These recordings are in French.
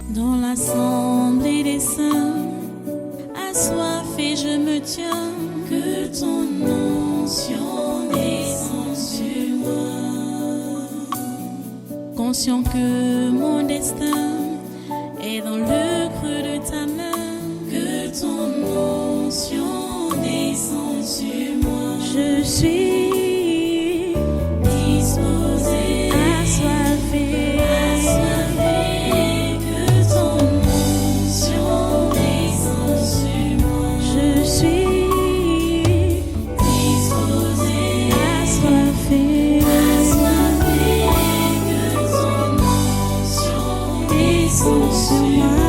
Dans l'assemblée des saints, assoiffé je me tiens, que ton onction descende sur moi. Conscient que mon destin est dans le creux de ta main, que ton onction descende sur moi. Je suis disposé, assoiffé, que ton onction descende sur moi. Je suis disposé, assoiffé, que ton onction descende sur moi.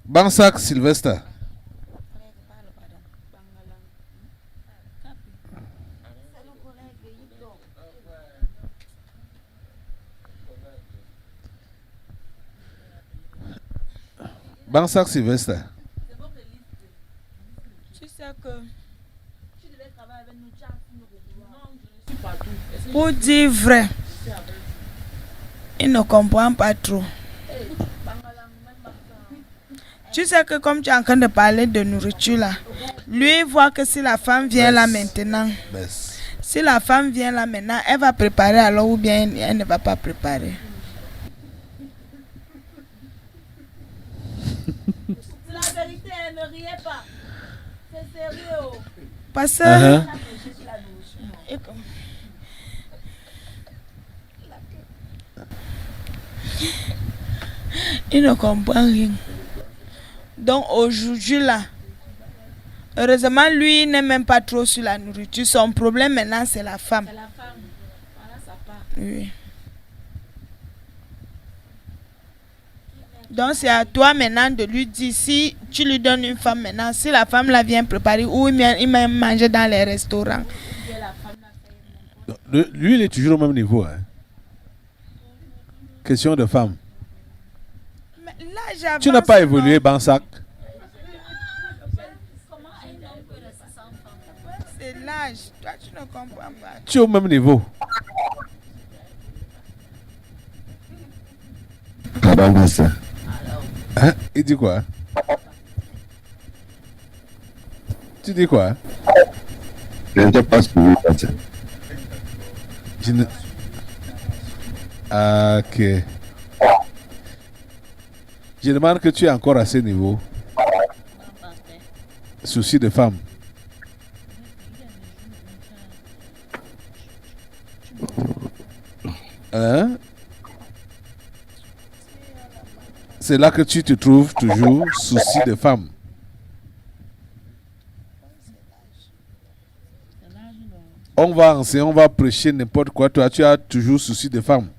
Bansak Sylvester. Bansak Sylvester. Tu sais que pour dire vrai, il ne comprend pas trop. Tu sais que comme tu es en train de parler de nourriture là, lui il voit que si la femme vient là maintenant, si la femme vient là maintenant, elle va préparer alors ou bien elle ne va pas préparer. C'est la vérité, ne riez pas. C'est sérieux. Parce que il ne comprend rien. Donc aujourd'hui là, heureusement lui il n'est même pas trop sur la nourriture. Son problème maintenant c'est la femme. C'est la femme. Voilà, ça part. Oui. Donc c'est à toi maintenant de lui dire si tu lui donnes une femme maintenant, si la femme la vient préparer ou il vient manger dans les restaurants. Lui, il est toujours au même niveau. Hein. Question de femme. Mais là, tu n'as pas évolué, Bansak. C'est l'âge. Toi, tu ne comprends pas. Tu es au même niveau. Hein? Il dit quoi? Tu dis quoi? Je ne sais pas ce que vous pensez. Ok. Je demande que tu es encore à ce niveau. Souci de femme. Hein? C'est là que tu te trouves toujours souci de femme. On va enseigner, on va prêcher n'importe quoi. Toi, tu as toujours souci de femme.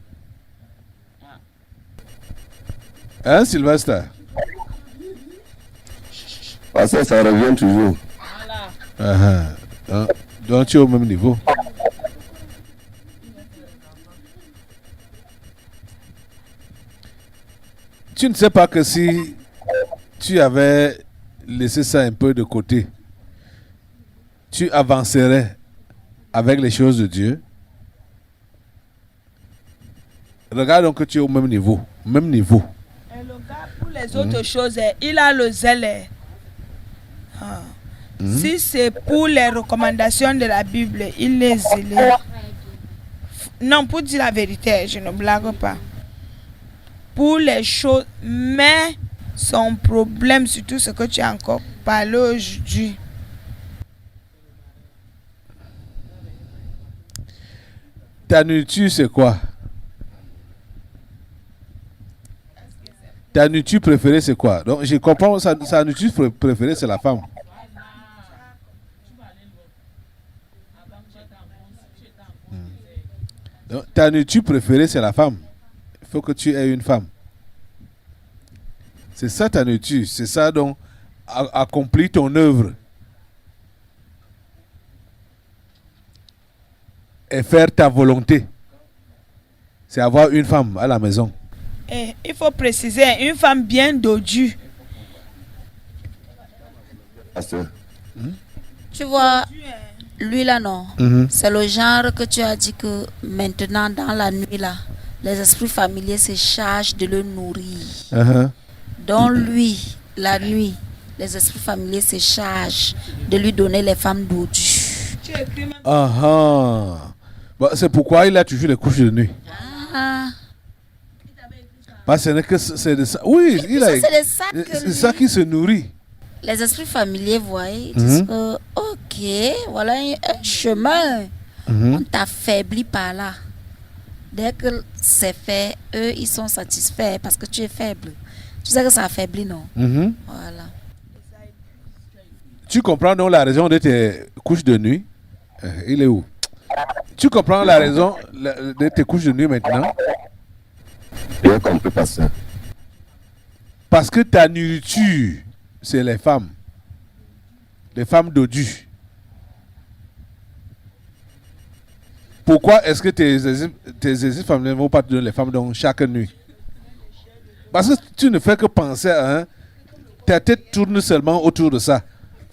Hein, Sylvester? Parce que ça revient toujours. Donc, tu es au même niveau. Tu ne sais pas que si tu avais laissé ça un peu de côté, tu avancerais avec les choses de Dieu. Regarde donc que tu es au même niveau. Même niveau. Et le gars, pour les autres choses, il a le zèle. Si c'est pour les recommandations de la Bible, il est zélé. Non, pour dire la vérité, je ne blague pas. Pour les choses, mais son problème, surtout ce que tu as encore parlé aujourd'hui. Ta nourriture, c'est quoi? Ta nourriture préférée, c'est quoi? Donc, je comprends, sa nourriture préférée, c'est la femme. Donc, ta nourriture préférée, c'est la femme. Il faut que tu aies une femme. C'est ça ta nourriture. C'est ça donc accomplir ton œuvre. et faire ta volonté. C'est avoir une femme à la maison. Et il faut préciser, une femme bien dodue. Pasteur. Tu vois, lui là, non. Mhm. C'est le genre que tu as dit que maintenant, dans la nuit là, les esprits familiers se chargent de le nourrir. Uh-huh. Donc lui, la nuit, les esprits familiers se chargent de lui donner les femmes dodues. Ah, bon, c'est pourquoi il a toujours les couches de nuit. Ah, Parce que ce n'est que c'est de ça. Oui, il a. c'est de ça que C'est ça qui se nourrit. les esprits familiers voient, ils disent que, ok, voilà un chemin. Mhm. On t'affaiblit par là. Dès que c'est fait, eux, ils sont satisfaits parce que tu es faible. Tu sais que ça affaiblit, non? Mhm. Voilà. Tu comprends donc la raison de tes couches de nuit? Il est où? Tu comprends la raison de tes couches de nuit maintenant? Bien compris, pasteur. Parce que ta nourriture, c'est les femmes. Les femmes dodues. Pourquoi est-ce que tes exercices familiaux ne vont pas te donner les femmes donc chaque nuit? Parce que tu ne fais que penser à un. Ta tête tourne seulement autour de ça.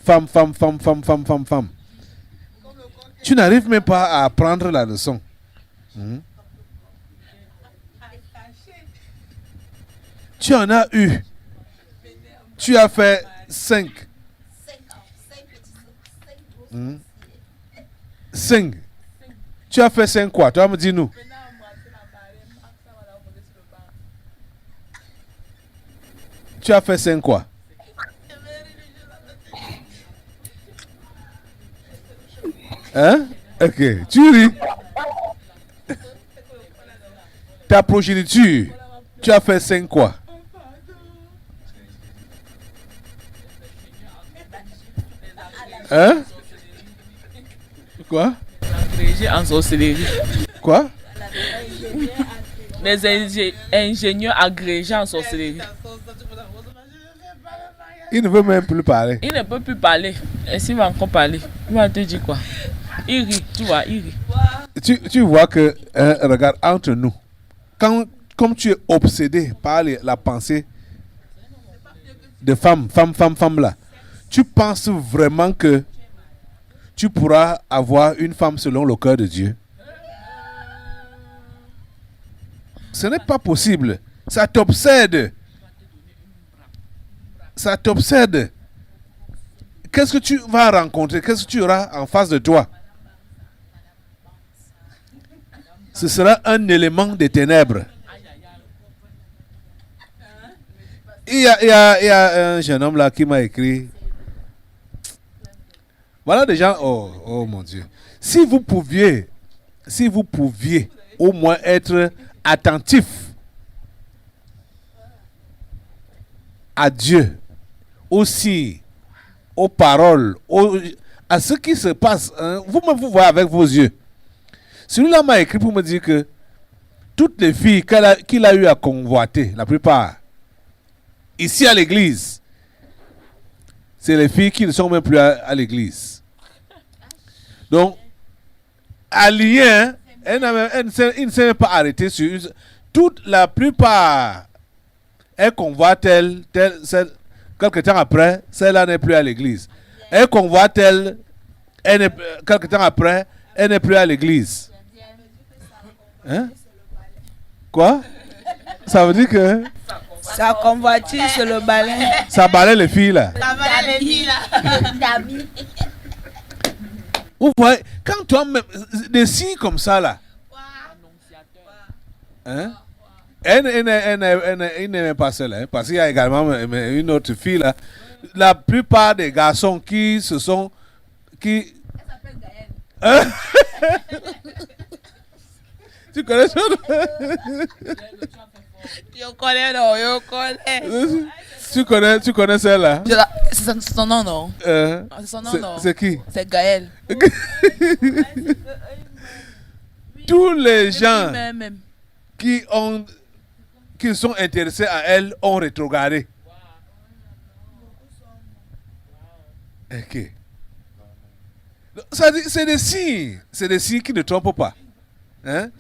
Femme, femme, femme, femme, femme, femme, femme. Tu n'arrives même pas à apprendre la leçon. Mhm. Tu en as eu. Tu as fait 5. 5. Tu as fait 5 quoi? Toi, me dis-nous. Tu as fait 5 quoi? Hein? Ok. Tu ris. Ta progéniture, tu as fait 5 quoi? Hein? Quoi? Agrégé en sorcellerie. Quoi? Les ingénieurs agrégés en sorcellerie. Il ne veut même plus parler. Il ne peut plus parler. Et s'il va encore parler, il va te dire quoi? Il rit, tu vois, il rit. Tu vois que, regarde, entre nous, comme tu es obsédé par la pensée de femme là, tu penses vraiment que tu pourras avoir une femme selon le cœur de Dieu? Ce n'est pas possible. Ça t'obsède. Ça t'obsède. Qu'est-ce que tu vas rencontrer? Qu'est-ce que tu auras en face de toi? Ce sera un élément des ténèbres. Il y a un jeune homme là qui m'a écrit. Voilà des gens. Oh mon Dieu. Si vous pouviez au moins être attentif à Dieu, aussi aux paroles, à ce qui se passe, hein, vous-même vous voyez avec vos yeux. Celui-là m'a écrit pour me dire que toutes les filles qu'il a eu à convoiter, la plupart, ici à l'église, c'est les filles qui ne sont même plus à l'église. Donc, alliées, hein, il ne s'est même pas arrêté sur toute la plupart. Elle convoite telle, quelque temps après, celle-là n'est plus à l'église. Elle convoite telle, quelque temps après, elle n'est plus à l'église. Hein? Quoi? Ça veut dire que Sa convoitise sur le balai. ça balaye les filles là. Vous voyez, quand toi-même, des signes comme ça là, hein? Elle n'est même pas seule, hein, parce qu'il y a également une autre fille là. La plupart des garçons qui se sont. Qui... Hein? Tu connais ça? Je connais, non, je connais. Tu connais celle-là? C'est son nom, non? C'est son nom, non? C'est qui? C'est Gaël. Tous les gens Même. qui sont intéressés à elle ont rétrogradé. Ok. Ça dit, c'est des signes. C'est des signes qui ne trompent pas. Hein?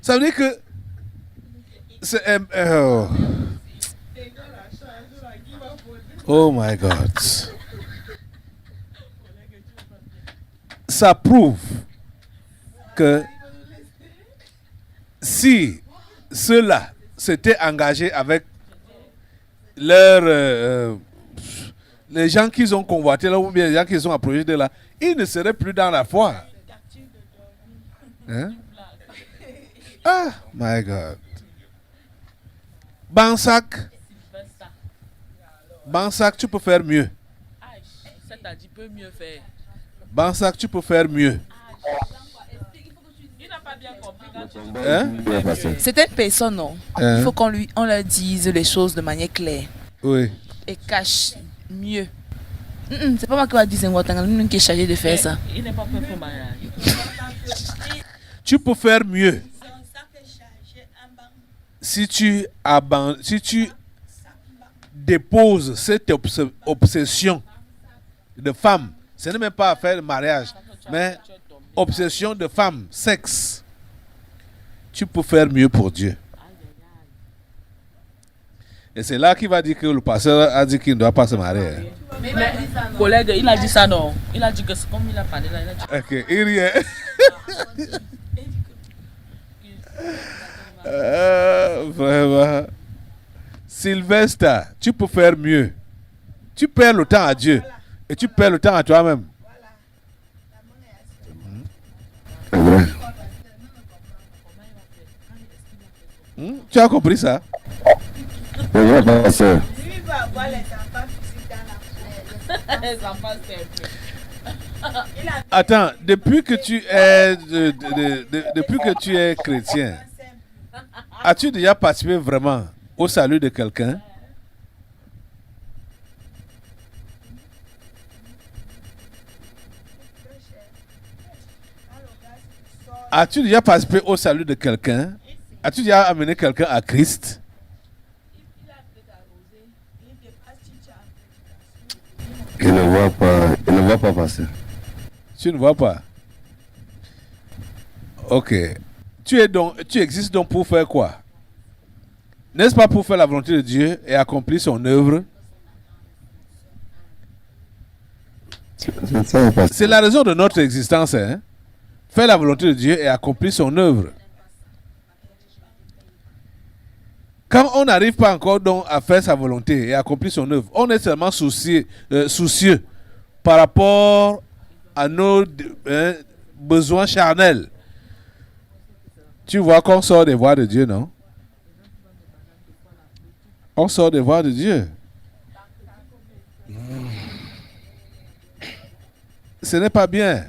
Ça veut dire que c'est oh my God. Ça prouve que si ceux-là s'étaient engagés avec leurs les gens qu'ils ont convoités là, ou bien les gens qu'ils ont approchés de là, ils ne seraient plus dans la foi. Hein? Ah, my God. Bansac, tu peux faire mieux. C'est-à-dire, peut mieux faire. Bansac, tu peux faire mieux. Il n'a pas bien compris quand tu dis. Hein? Bien, pasteur. C'est une personne, non? Hein? Il faut on leur dise les choses de manière claire Oui. et cache mieux. C'est pas moi qui va dire c'est moi qui est chargé de faire ça. Il n'est pas prêt pour mariage. Tu peux faire mieux si tu déposes cette obsession de femme. Ce n'est même pas à faire le mariage, mais obsession de femme, sexe. Tu peux faire mieux pour Dieu. Et c'est là qu'il va dire que le pasteur a dit qu'il ne doit pas se marier. Mais collègue, il a dit ça non. Il a dit que c'est comme il a parlé là. Il a dit... Ok, il riait. Vraiment. Sylvester, tu peux faire mieux. Tu perds le temps à Dieu et tu perds le temps à toi-même. C'est vrai. Tu as compris ça? C'est vrai, pasteur. Lui va avoir les enfants physiques dans la Les enfants, c'est Attends, depuis que tu es depuis que tu es chrétien, as-tu déjà participé vraiment au salut de quelqu'un? As-tu déjà participé au salut de quelqu'un? As-tu déjà amené quelqu'un à Christ? Il ne voit pas passer. Tu ne vois pas? Ok. Tu existes donc pour faire quoi? N'est-ce pas pour faire la volonté de Dieu et accomplir son œuvre? C'est ça, pasteur. C'est la raison de notre existence, hein? Faire la volonté de Dieu et accomplir son œuvre. Quand on n'arrive pas encore donc à faire sa volonté et accomplir son œuvre, on est seulement soucieux par rapport à nos besoins charnels. Tu vois qu'on sort des voies de Dieu, non? On sort des voies de Dieu. Ce n'est pas bien.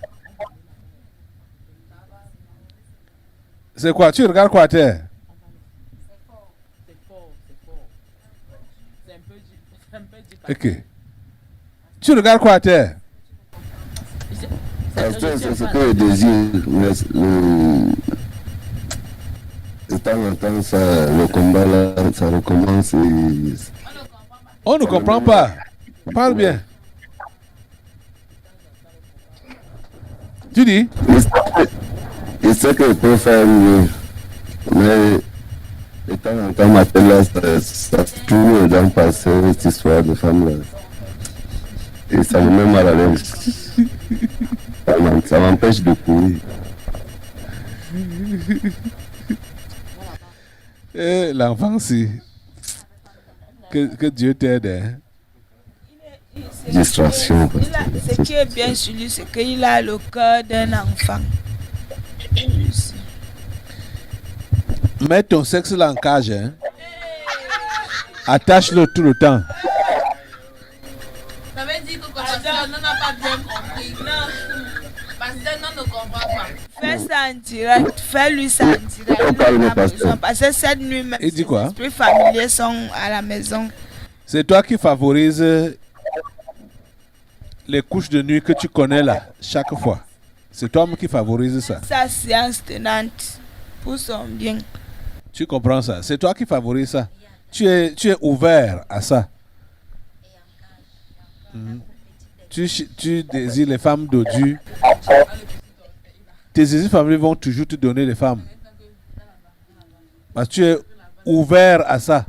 C'est quoi? Tu regardes quoi à terre? C'est fort. C'est un peu dit. Ok. Tu regardes quoi à terre? Pasteur, c'est ce que je désire. Mais de temps en temps, le combat là, ça recommence. On ne comprend pas. Parle bien. Tu dis? Il sait que je peux faire mieux. Mais de temps en temps, ma tête là, ça se tourne dans le passé, cette histoire de femme là. Et ça me met mal à l'aise. Ça m'empêche de courir. L'enfant, si. Que Dieu t'aide. Hein? Distraction. Ce qui est bien sur lui, c'est qu'il a le cœur d'un enfant. Mets ton sexe là en cage. Hein? Attache-le tout le temps. Ça veut dire que pasteur n'a pas bien compris. Non, pasteur ne comprend pas. Fais ça en direct. Fais-lui ça en direct. On parle de pasteur. Parce que cette nuit, même Il dit quoi? les esprits familiers sont à la maison. C'est toi qui favorises les couches de nuit que tu connais là, chaque fois. C'est toi qui favorise ça. Sa séance tenante pour son bien. Tu comprends ça? C'est toi qui favorise ça. Tu es ouvert à ça. tu désires les femmes dodues, tes désirs familiers vont toujours te donner les femmes. Parce que tu es ouvert à ça.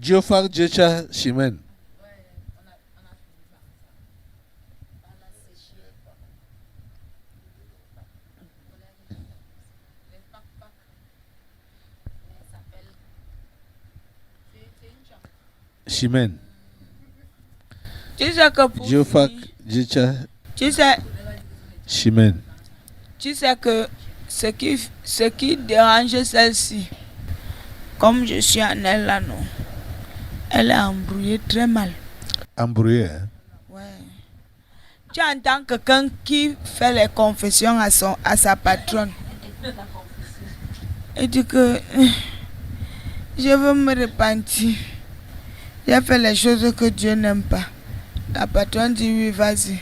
Geofak Jecha Shimen. Shimen. Tu sais que pour Geofak Jecha tu sais Shimen. que ce qui dérange celle-ci, comme je suis en elle là, non, elle est embrouillée très mal. Embrouillé, hein? Ouais. Tu entends quelqu'un qui fait les confessions à sa patronne. Et dit que je veux me repentir. J'ai fait les choses que Dieu n'aime pas. La patronne dit oui, vas-y.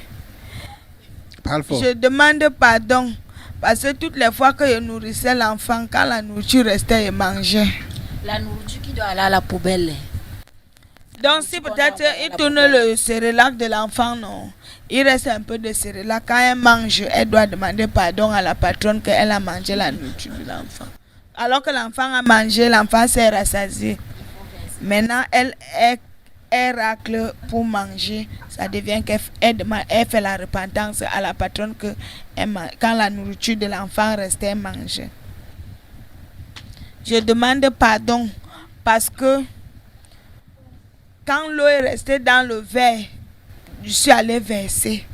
Parle fort. Je demande pardon parce que toutes les fois que je nourrissais l'enfant, quand la nourriture restait, il mangeait. La nourriture qui doit aller à la poubelle. Donc si peut-être il tourne le cérélac de l'enfant, non, il reste un peu de cérélac. Quand elle mange, elle doit demander pardon à la patronne qu'elle a mangé la nourriture de l'enfant. Alors que l'enfant a mangé, l'enfant s'est rassasié. Maintenant, elle racle pour manger. Ça devient qu'elle fait la repentance à la patronne que quand la nourriture de l'enfant restait, elle mangeait. Je demande pardon parce que quand l'eau est restée dans le verre, je suis allée verser.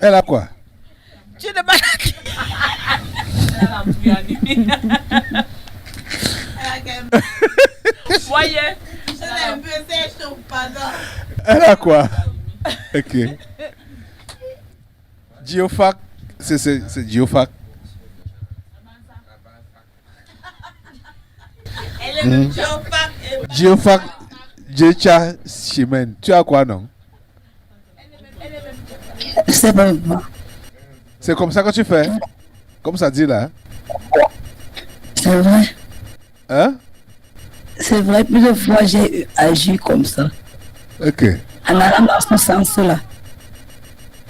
Elle a quoi? Tu demandes Voyez. Elle a quoi? Ok. Geofak, c'est Geofak. Geofak Jecha Shimen. Tu as quoi, non? C'est pas. C'est comme ça que tu fais? Comme ça dit là? C'est vrai. Hein? C'est vrai, plusieurs fois j'ai agi comme ça. Ok. En allant dans ce sens-là.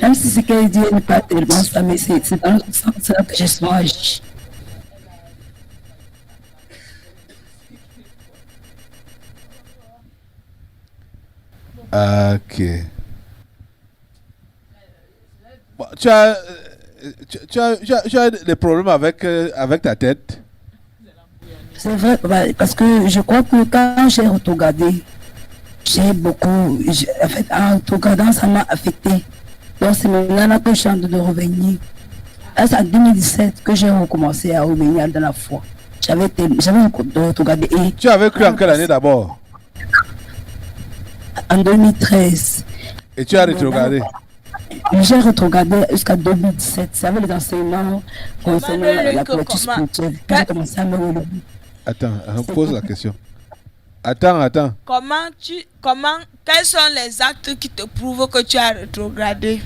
Même si ce qu'elle dit n'est pas tellement ça, mais c'est dans ce sens-là que je suis agi. Ok. Bon, tu as des problèmes avec ta tête? C'est vrai, parce que je crois que quand j'ai regardé, j'ai beaucoup. En fait, en regardant, ça m'a affecté. Donc, c'est maintenant là que je suis en train de revenir. C'est en 2017 que j'ai recommencé à revenir dans la foi. J'avais regardé. Et tu avais cru en quelle année d'abord? En 2013. Et tu as rétrogradé? J'ai regardé jusqu'à 2017. Ça avait les enseignements concernant la politique spirituelle. J'ai commencé à me relever. Attends, pose la question. Attends. Quels sont les actes qui te prouvent que tu as rétrogradé?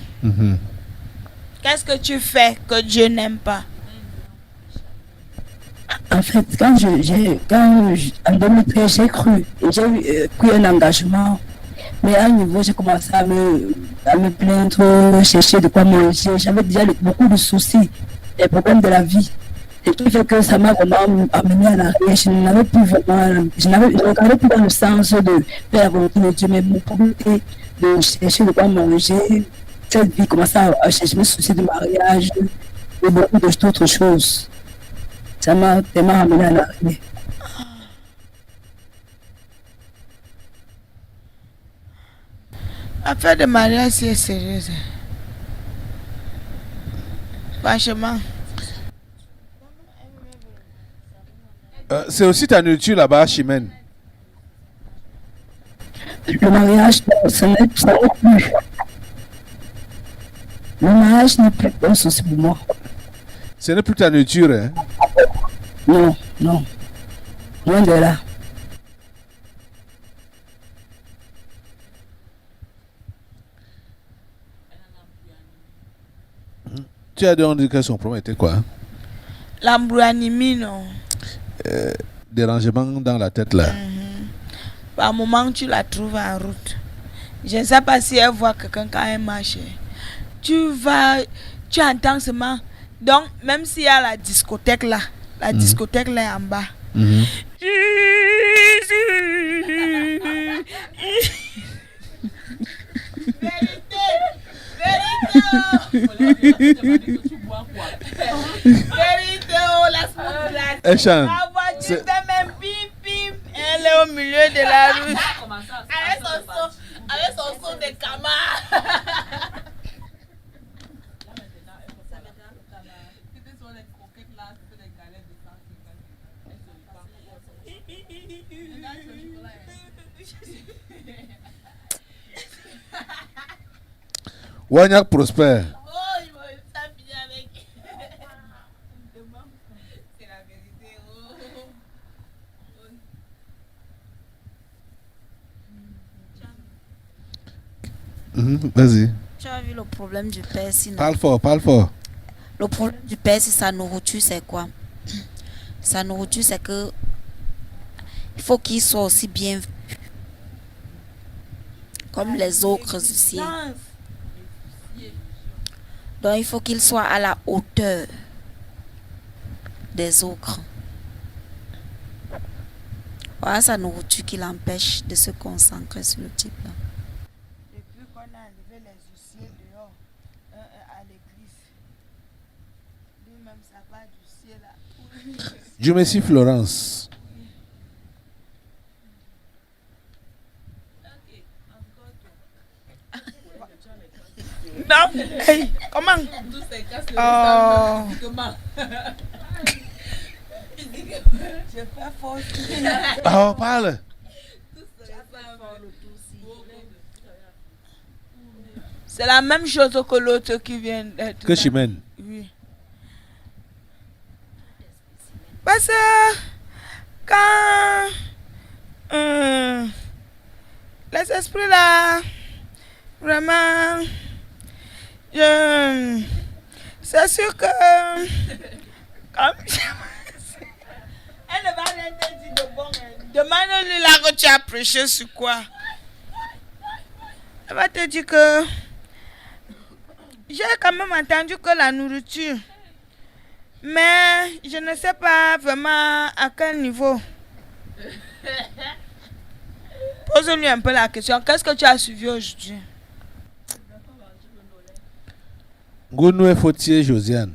Qu'est-ce que tu fais que Dieu n'aime pas? En fait, en 2013, j'ai cru et j'ai pris un engagement. Mais à un niveau, j'ai commencé à me plaindre, chercher de quoi manger. J'avais déjà beaucoup de soucis, des problèmes de la vie. Et qui fait que ça m'a vraiment amené à l'arrière. Je n'avais plus vraiment, je ne regardais plus dans le sens de faire la volonté de Dieu, mais mon problème était de chercher de quoi manger. Cette vie commençait à chercher mes soucis de mariage et beaucoup d'autres choses. Ça m'a tellement amené à l'arrière. Affaire de mariage, c'est sérieuse. Franchement. C'est aussi ta nourriture là-bas, Chimène. Le mariage, ça n'est plus. Le mariage n'est plus un souci pour moi. Ce n'est plus ta nourriture, hein? Non. Loin de là. Tu as demandé que son problème était quoi? L'embrouillamie, non. dérangements dans la tête là. Par moment, tu la trouves en route. Je ne sais pas si elle voit quelqu'un quand elle marche. Tu entends seulement. Donc, même s'il y a la discothèque là est en bas. Vérité, oh, laisse-moi glace. Elle chante. La voiture fait même bim bim. Elle est au milieu de la rue. Avec son son de camarade. Wagnac prospère. Oh, il va finir avec. C'est la vérité. Vas-y. Tu as vu le problème du père sinon? Parle fort. Le problème du père, c'est sa nourriture, c'est quoi? Sa nourriture, c'est que il faut qu'il soit aussi bien vu comme les autres ici. Donc il faut qu'il soit à la hauteur des autres. Voilà sa nourriture qui l'empêche de se concentrer sur le type là. Depuis qu'on a enlevé les huissiers dehors à l'église, lui-même ça va d'huissier là. Dieu merci Florence. Non, hey, comment? Oh. Je fais force. Oh, parle. C'est la même chose que l'autre qui vient d'être. Que Chimène. Oui. Parce que quand les esprits là, vraiment, c'est sûr que comme elle ne va rien te dire de bon. Demande-lui là que tu as prêché sur quoi. Elle va te dire que j'ai quand même entendu que la nourriture, mais je ne sais pas vraiment à quel niveau. Pose-lui un peu la question. Qu'est-ce que tu as suivi aujourd'hui? Gounou Fautier Josiane.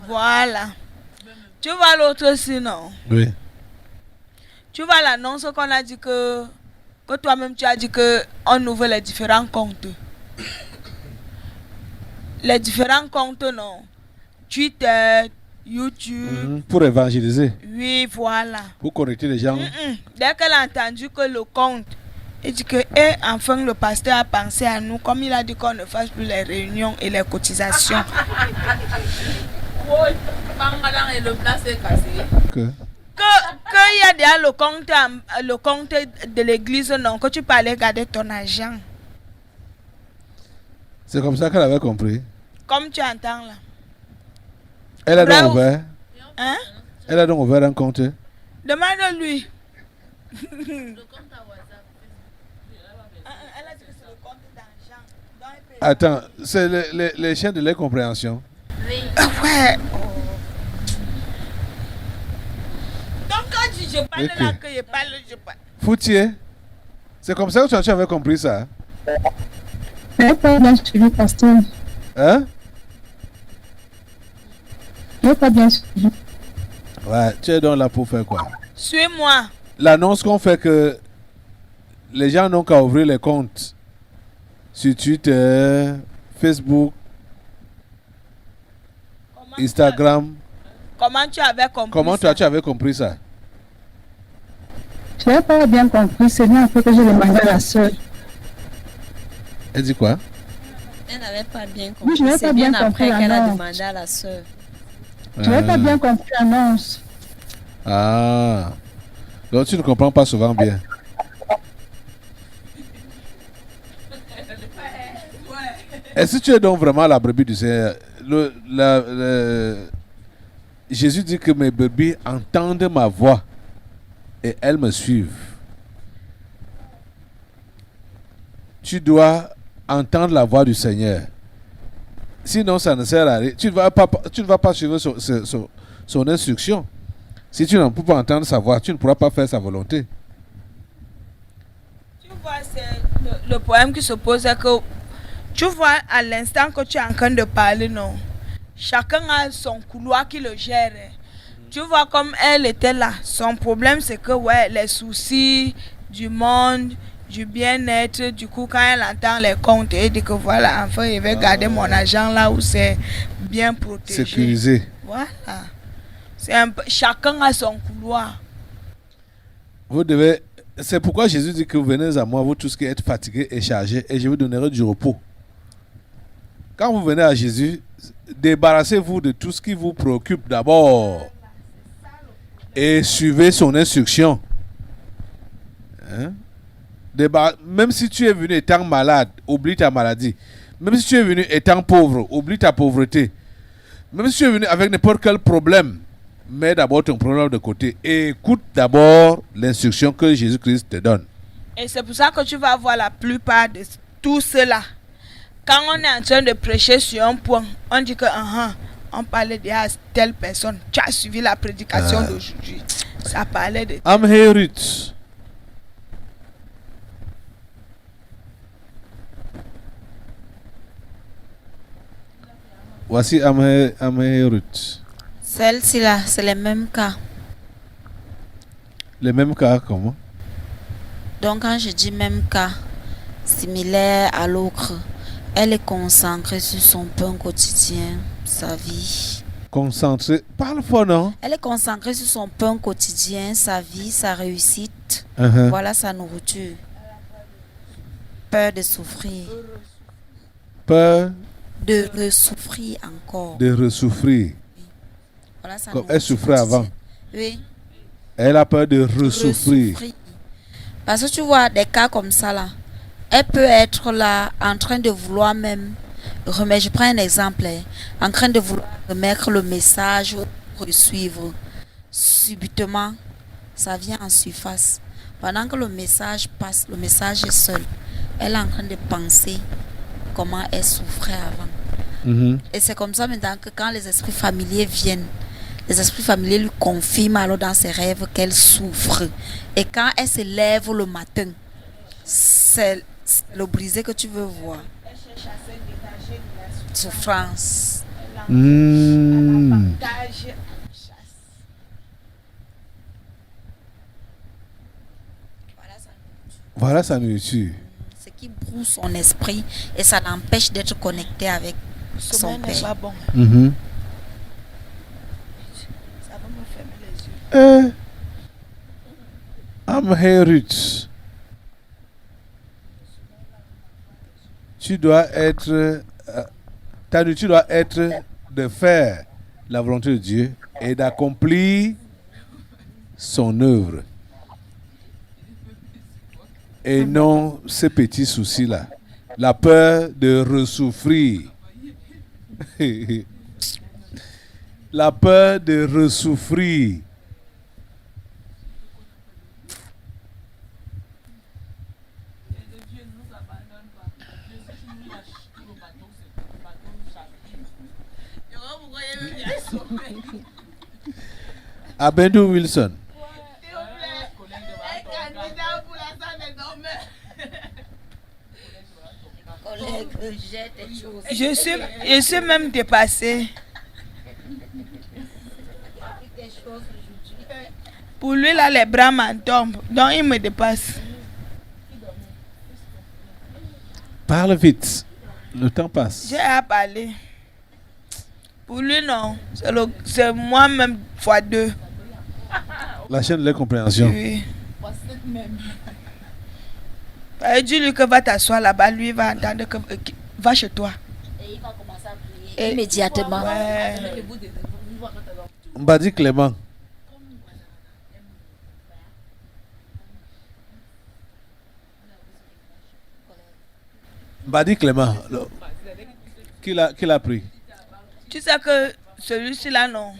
Voilà. Tu vois l'autre aussi, non? Oui. Tu vois l'annonce qu'on a dit que toi-même tu as dit qu'on ouvre les différents comptes. Les différents comptes, non? Twitter, YouTube. Pour évangéliser. Oui, voilà. Pour connecter les gens. Dès qu'elle a entendu que le compte, elle dit que enfin le pasteur a pensé à nous, comme il a dit qu'on ne fasse plus les réunions et les cotisations. Que il y a déjà le compte de l'église, non, que tu peux aller garder ton argent. C'est comme ça qu'elle avait compris. Comme tu entends là. Elle a donc ouvert. Hein? Elle a donc ouvert un compte. Demande-lui. Elle a dit que c'est le compte d'argent. Attends, c'est les chaînes de l'incompréhension. Oui. Ouais. Donc quand je parle Okay. là, que je parle. Foutier, c'est comme ça que tu avais compris ça? Je n'ai pas bien suivi, pasteur. Hein? Je n'ai pas bien suivi. Ouais, tu es donc là pour faire quoi? Suis-moi. L'annonce qu'on fait que les gens n'ont qu'à ouvrir les comptes sur Twitter, Facebook, Instagram. Comment tu avais compris Comment ça? tu avais compris ça? Je n'ai pas bien compris. C'est bien après que j'ai demandé à la soeur. Elle dit quoi? Elle n'avait pas bien Oui, je compris. n'ai C'est pas bien bien après compris qu'elle a l'annonce. demandé à la sœur. Je n'ai pas bien compris l'annonce. Ah. Donc tu ne comprends pas souvent bien. Est-ce que tu es donc vraiment la brebis du Seigneur? Jésus dit que mes brebis entendent ma voix et elles me suivent. Tu dois entendre la voix du Seigneur. Sinon, ça ne sert à rien. Tu ne vas pas suivre son instruction. Si tu ne peux pas entendre sa voix, tu ne pourras pas faire sa volonté. Tu vois, c'est le problème qui se pose, c'est que tu vois, à l'instant que tu es en train de parler, non, chacun a son couloir qui le gère. Tu vois, comme elle était là, son problème, c'est que ouais, les soucis du monde, du bien-être, du coup, quand elle entend les comptes, elle dit que voilà, enfin, je vais garder mon argent là où c'est bien protégé. Sécurisé. Voilà. Chacun a son couloir. Vous devez. C'est pourquoi Jésus dit que vous venez à moi, vous tous qui êtes fatigués et chargés, et je vous donnerai du repos. Quand vous venez à Jésus, débarrassez-vous de tout ce qui vous préoccupe d'abord. Et suivez son instruction. Hein? Même si tu es venu étant malade, oublie ta maladie. Même si tu es venu étant pauvre, oublie ta pauvreté. Même si tu es venu avec n'importe quel problème, mets d'abord ton problème de côté et écoute d'abord l'instruction que Jésus-Christ te donne. Et c'est pour ça que tu vas voir la plupart de tout cela. Quand on est en train de prêcher sur un point, on dit que on parlait de telle personne. Tu as suivi la prédication d'aujourd'hui. Ça parlait de... Amherut. Voici Amherut. Celle-ci là, c'est le même cas. Les mêmes cas, comment? Donc quand je dis même cas, similaire à l'autre, elle est concentrée sur son pain quotidien, sa vie. Concentré. Parle fort, non? Elle est concentrée sur son pain quotidien, sa vie, sa réussite. Voilà sa nourriture. Peur de souffrir. Peur de ressouffrir encore. De ressouffrir. Voilà sa Comme elle souffrait avant. Oui. Elle a peur de ressouffrir. Parce que tu vois, des cas comme ça là, elle peut être là en train de vouloir même remettre, je prends un exemple, en train de vouloir remettre le message pour le suivre. Subitement, ça vient en surface. Pendant que le message passe, le message est seul. Elle est en train de penser comment elle souffrait avant. Et c'est comme ça maintenant que quand les esprits familiers viennent, les esprits familiers lui confirment alors dans ses rêves qu'elle souffre. Et quand elle se lève le matin, c'est le brisé que tu veux voir. Souffrance. Voilà sa nourriture. Ce qui brouille son esprit et ça l'empêche d'être connecté avec son père. Pas bon. Ça va me fermer les yeux. Amherut. Tu dois être. Ta nourriture doit être de faire la volonté de Dieu et d'accomplir son œuvre. Et non ces petits soucis-là. La peur de ressouffrir. La peur de ressouffrir. Abendou Wilson. Je suis même dépassée. Pour lui, là, les bras m'en tombent. Donc, il me dépasse. Parle vite. Le temps passe. J'ai à parler. Pour lui, non. C'est moi-même fois 2. La chaîne de l'incompréhension. Oui. Dis-lui que va t'asseoir là-bas. Lui, il va entendre que va chez toi. Et il va commencer à prier immédiatement. Ouais. Mbadi Clément. Mbadi Clément. Qui l'a pris? Tu sais que celui-ci-là, non.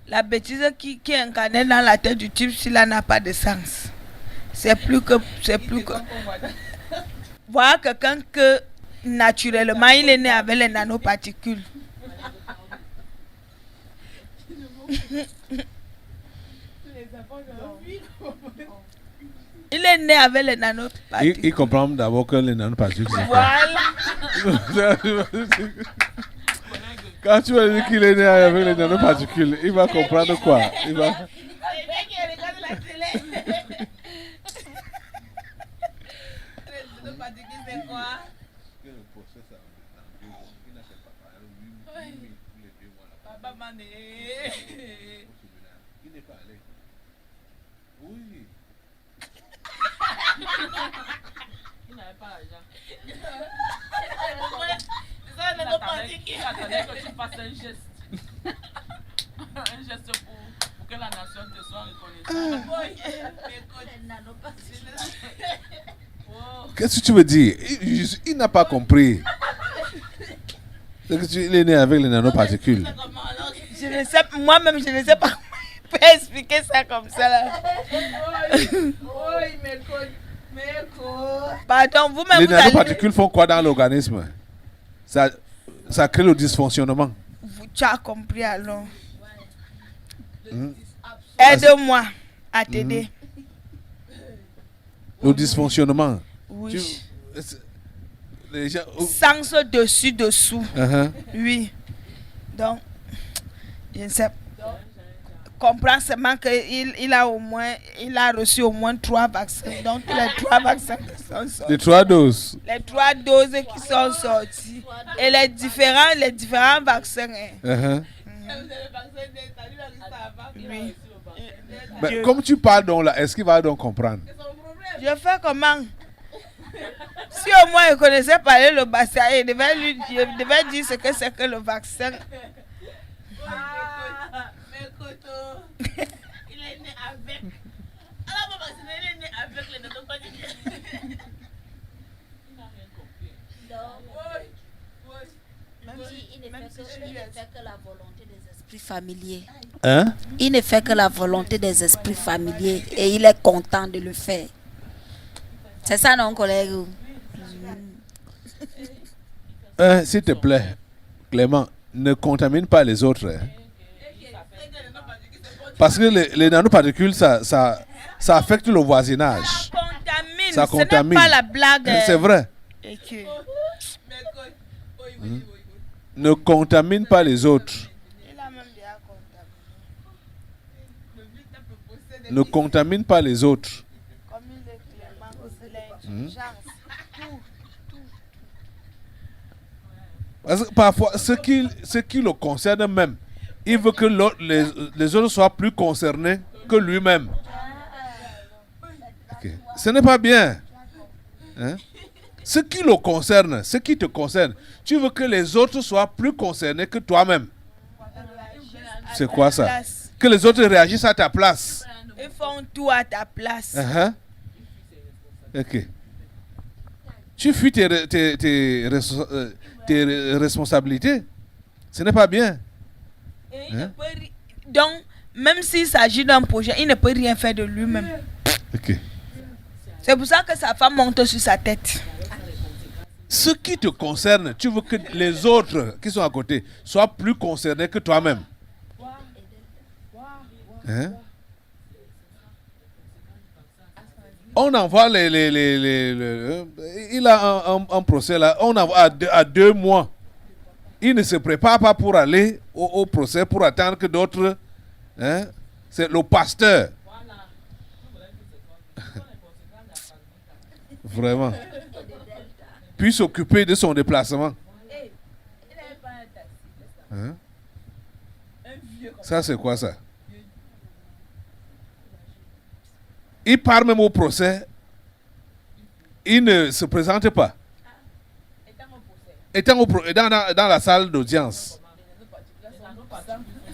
La bêtise qui est incarnée dans la tête du type, celui-là n'a pas de sens. C'est plus que. Voilà quelqu'un que naturellement il est né avec les nanoparticules. Il est né avec les nanoparticules. Il comprend d'abord que les nanoparticules. Voilà. Quand tu vas dire qu'il est né avec les nanoparticules, il va comprendre quoi? Il va... Il n'avait pas l'argent. Il attendait que tu fasses un geste. Un geste pour que la nation te soit reconnaissante. Qu'est-ce que tu veux dire? Il n'a pas compris. Il est né avec les nanoparticules. Je ne sais, moi-même, je ne sais pas comment il peut expliquer ça comme ça là. Pardon, vous-même. Les vous allez... nanoparticules font quoi dans l'organisme? Ça crée le dysfonctionnement. Tu as compris alors. Aide-moi à t'aider. Le dysfonctionnement. Oui. Les gens... Sens dessus-dessous. Oui. Donc, je ne sais pas. Comprends seulement qu'il a reçu au moins 3 vaccins. Donc, les 3 vaccins qui sont sortis. Les 3 doses. Les 3 doses qui sont sorties. Et les différents vaccins. Oui. Mais comme tu parles donc là, est-ce qu'il va donc comprendre? Je fais comment? Si au moins il connaissait parler le vaccin, il devait dire ce que c'est que le vaccin. Il est né avec. Alors, papa, il est né avec les nanoparticules. Il n'a rien compris. Il ne fait que la volonté des esprits familiers. Hein? Il ne fait que la volonté des esprits familiers et il est content de le faire. C'est ça, non, collègue? S'il te plaît, Clément, ne contamine pas les autres. Hein. Parce que les nanoparticules, ça affecte le voisinage. Ça contamine. Ce n'est pas la blague. C'est vrai. Ne contamine pas les autres. Ne contamine pas les autres. Parce que parfois, ce qui le concerne même, il veut que les autres soient plus concernés que lui-même. Okay. Ce n'est pas bien. Hein? Ce qui le concerne, ce qui te concerne, tu veux que les autres soient plus concernés que toi-même. C'est quoi ça? Que les autres réagissent à ta place. Ils font tout à ta place. Ok. Tu fuis tes responsabilités. Ce n'est pas bien. Donc, même s'il s'agit d'un projet, il ne peut rien faire de lui-même. Ok. C'est pour ça que sa femme monte sur sa tête. Ce qui te concerne, tu veux que les autres qui sont à côté soient plus concernés que toi-même. Hein? On envoie il a un procès là, on envoie à 2 mois. Il ne se prépare pas pour aller au procès, pour attendre que d'autres... Hein? C'est le pasteur. Vraiment. Puis s'occuper de son déplacement. Hein? Ça, c'est quoi ça? Il part même au procès. Il ne se présente pas. Étant dans la salle d'audience.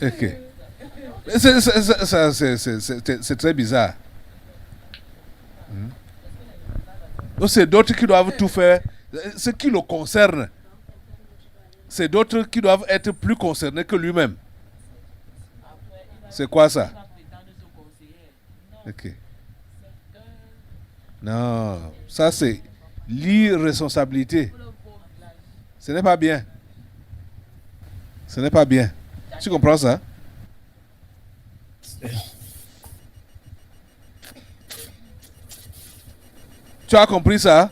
Ok. C'est très bizarre. Donc c'est d'autres qui doivent tout faire. Ce qui le concerne. c'est d'autres qui doivent être plus concernés que lui-même. C'est quoi ça? Ok. Non, ça c'est l'irresponsabilité. Ce n'est pas bien. Ce n'est pas bien. Tu comprends ça? Tu as compris ça?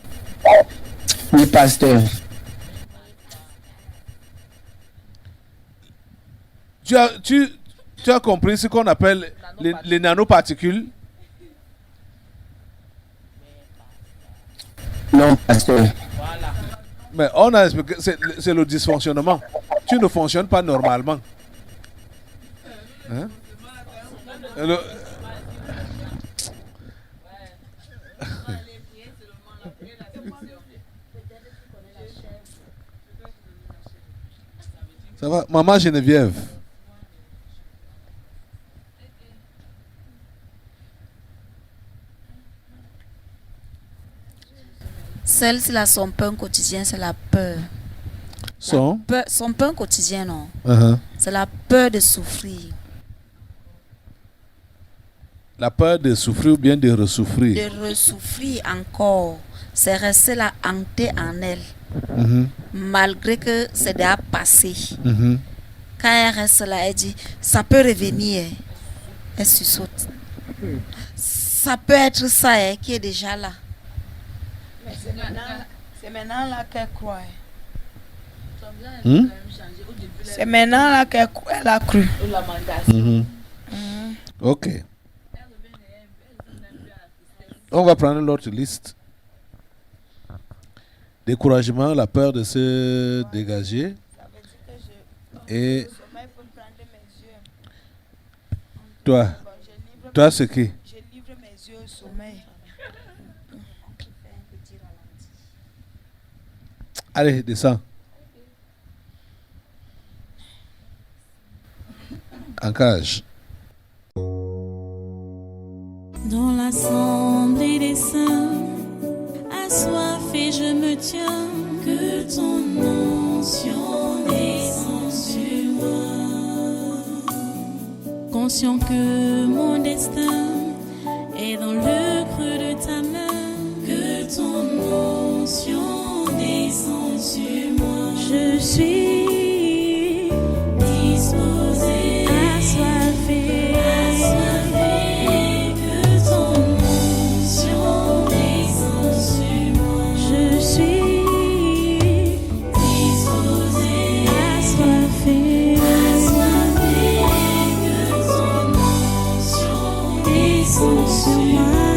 Oui, pasteur. Tu as compris ce qu'on appelle les nanoparticules? Non, pasteur. Mais on a expliqué, c'est le dysfonctionnement. Tu ne fonctionnes pas normalement. Hein? Ça va, maman Geneviève. Celle-ci, là, son pain quotidien, c'est la peur. Son pain quotidien, non. Uh-huh. C'est la peur de souffrir. La peur de souffrir ou bien de ressouffrir. De ressouffrir encore. C'est rester là, hanté en elle. Mm-hmm. Malgré que c'est déjà passé. Mm-hmm. Quand elle reste là, elle dit, ça peut revenir. Elle saute. Ça peut être ça qui est déjà là. Mais c'est maintenant là qu'elle croit. Hmm? C'est maintenant là qu'elle a cru. Mm-hmm. Ok. On va prendre l'autre liste. Découragement, la peur de se dégager. Et toi, c'est qui? Je livre mes yeux au sommeil. Allez, descends. En cage. Dans l'assemblée des saints, assoiffé je me tiens, que ton onction descende sur moi. Conscient que mon destin est dans le creux de ta main, que ton onction descende sur moi. Je suis disposé, assoiffé, que ton onction descende sur moi. Je suis disposé, assoiffé, que ton onction descende sur moi.